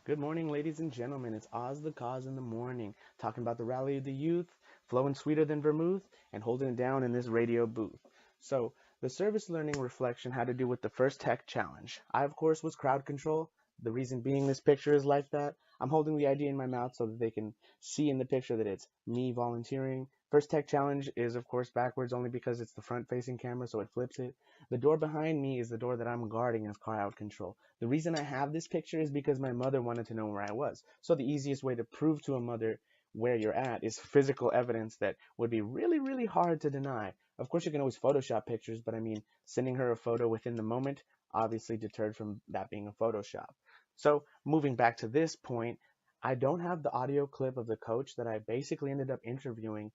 Good morning, ladies and gentlemen. It's Oz the Cause in the morning, talking about the rally of the youth, flowing sweeter than vermouth, and holding it down in this radio booth. So, the service learning reflection had to do with the first tech challenge. I, of course, was crowd control. The reason being this picture is like that. I'm holding the ID in my mouth so that they can see in the picture that it's me volunteering. First tech challenge is, of course, backwards only because it's the front facing camera, so it flips it. The door behind me is the door that I'm guarding as crowd control. The reason I have this picture is because my mother wanted to know where I was. So the easiest way to prove to a mother where you're at is physical evidence that would be really, really hard to deny. Of course, you can always Photoshop pictures, but I mean, sending her a photo within the moment obviously deterred from that being a Photoshop. So moving back to this point, I don't have the audio clip of the coach that I basically ended up interviewing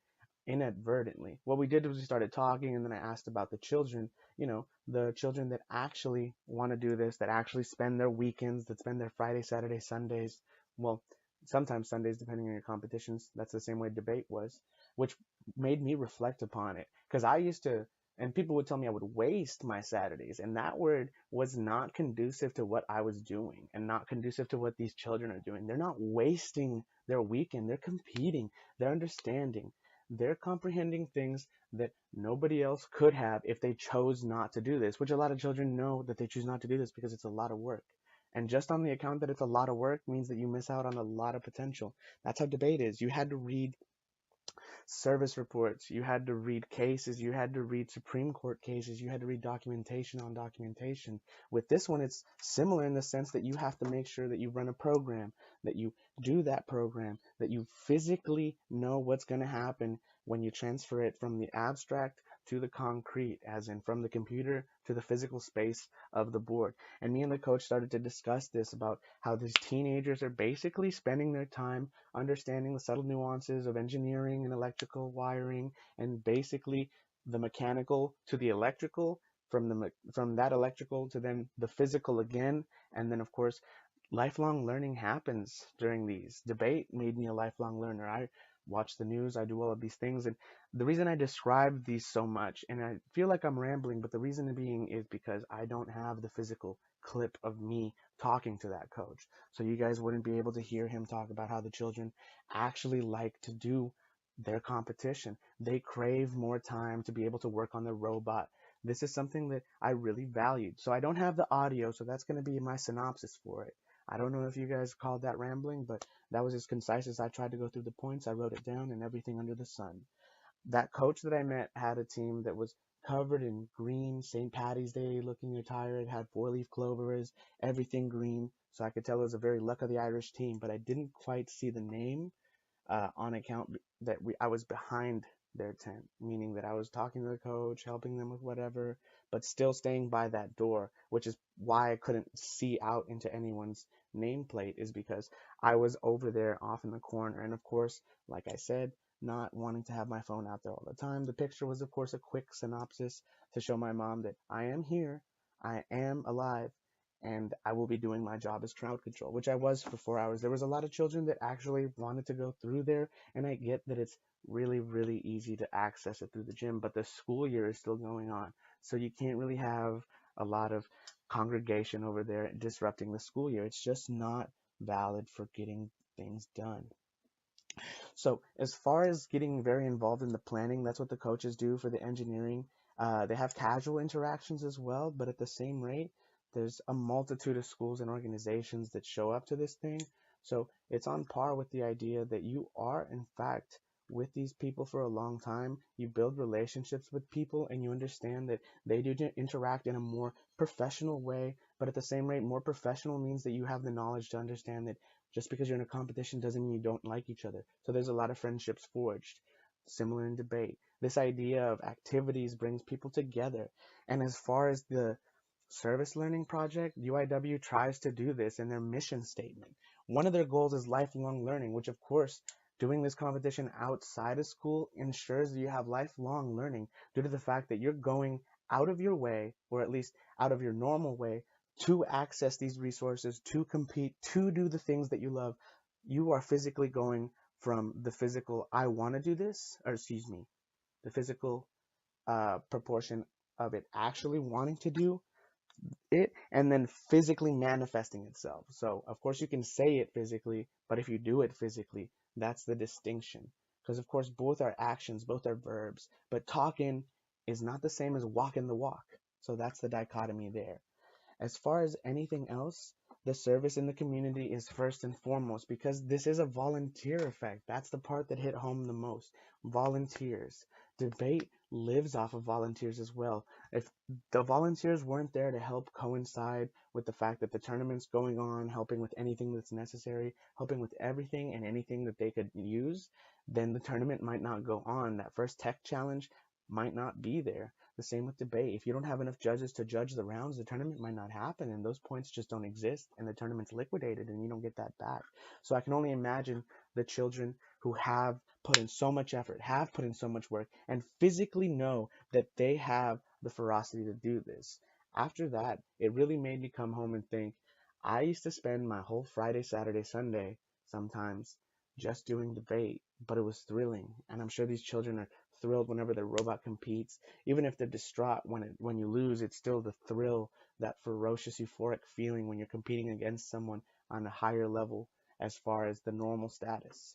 inadvertently. What we did was we started talking, and then I asked about the children, the children that actually want to do this, that actually spend their weekends, that spend their Friday, Saturday, Sundays, well, sometimes Sundays, depending on your competitions. That's the same way debate was, which made me reflect upon it. Because I used to, and people would tell me I would waste my Saturdays, and that word was not conducive to what I was doing and not conducive to what these children are doing. They're not wasting their weekend, they're competing, they're understanding, they're comprehending things that nobody else could have if they chose not to do this, which a lot of children know that they choose not to do this because it's a lot of work. And just on the account that it's a lot of work means that you miss out on a lot of potential. That's how debate is. You had to read service reports, you had to read cases, you had to read Supreme Court cases, you had to read documentation on documentation. With this one, it's similar in the sense that you have to make sure that you run a program, that you do that program, that you physically know what's going to happen when you transfer it from the abstract to the concrete, as in from the computer to the physical space of the board. And me and the coach started to discuss this about how these teenagers are basically spending their time understanding the subtle nuances of engineering and electrical wiring, and basically the mechanical to the electrical, from that electrical to then the physical again, and then of course lifelong learning happens during these. Debate made me a lifelong learner. I watch the news, I do all of these things, and the reason I describe these so much, and I feel like I'm rambling, but the reason being is because I don't have the physical clip of me talking to that coach. So you guys wouldn't be able to hear him talk about how the children actually like to do their competition. They crave more time to be able to work on the robot. This is something that I really valued. So I don't have the audio, so that's going to be my synopsis for it. I don't know if you guys called that rambling, but that was as concise as I tried to go through the points. I wrote it down and everything under the sun. That coach that I met had a team that was covered in green, St. Patty's Day looking attire. It had four-leaf clovers, everything green. So I could tell it was a very luck of the Irish team, but I didn't quite see the name on account that I was behind their tent, meaning that I was talking to the coach, helping them with whatever, but still staying by that door, which is why I couldn't see out into anyone's nameplate, is because I was over there off in the corner. And of course, like I said, not wanting to have my phone out there all the time. The picture was, of course, a quick synopsis to show my mom that I am here, I am alive, and I will be doing my job as crowd control, which I was for 4 hours. There was a lot of children that actually wanted to go through there, and I get that it's really, really easy to access it through the gym, but the school year is still going on, so you can't really have a lot of congregation over there disrupting the school year. It's just not valid for getting things done. So as far as getting very involved in the planning, that's what the coaches do for the engineering. They have casual interactions as well, but at the same rate, there's a multitude of schools and organizations that show up to this thing. So it's on par with the idea that you are, in fact, with these people for a long time. You build relationships with people and you understand that they do interact in a more professional way, but at the same rate, more professional means that you have the knowledge to understand that just because you're in a competition doesn't mean you don't like each other. So there's a lot of friendships forged. Similar in debate. This idea of activities brings people together. And as far as the service learning project, UIW tries to do this in their mission statement. One of their goals is lifelong learning, which of course, doing this competition outside of school ensures that you have lifelong learning due to the fact that you're going out of your way, or at least out of your normal way, to access these resources, to compete, to do the things that you love. You are physically going from the physical, I want to do this, or excuse me, the physical proportion of it actually wanting to do, it and then physically manifesting itself. So, of course, you can say it physically, but if you do it physically, that's the distinction. Because, of course, both are actions, both are verbs, but talking is not the same as walking the walk. So, that's the dichotomy there. As far as anything else, the service in the community is first and foremost because this is a volunteer effect. That's the part that hit home the most. Volunteers. Debate lives off of volunteers as well. If the volunteers weren't there to help coincide with the fact that the tournament's going on, helping with anything that's necessary, helping with everything and anything that they could use, then the tournament might not go on. That first tech challenge might not be there. The same with debate. If you don't have enough judges to judge the rounds, the tournament might not happen, and those points just don't exist, and the tournament's liquidated, and you don't get that back. So I can only imagine the children who have put in so much effort, have put in so much work, and physically know that they have the ferocity to do this. After that, it really made me come home and think, I used to spend my whole Friday, Saturday, Sunday sometimes just doing debate, but it was thrilling, and I'm sure these children are thrilled whenever their robot competes. Even if they're distraught when you lose, it's still the thrill, that ferocious euphoric feeling when you're competing against someone on a higher level as far as the normal status.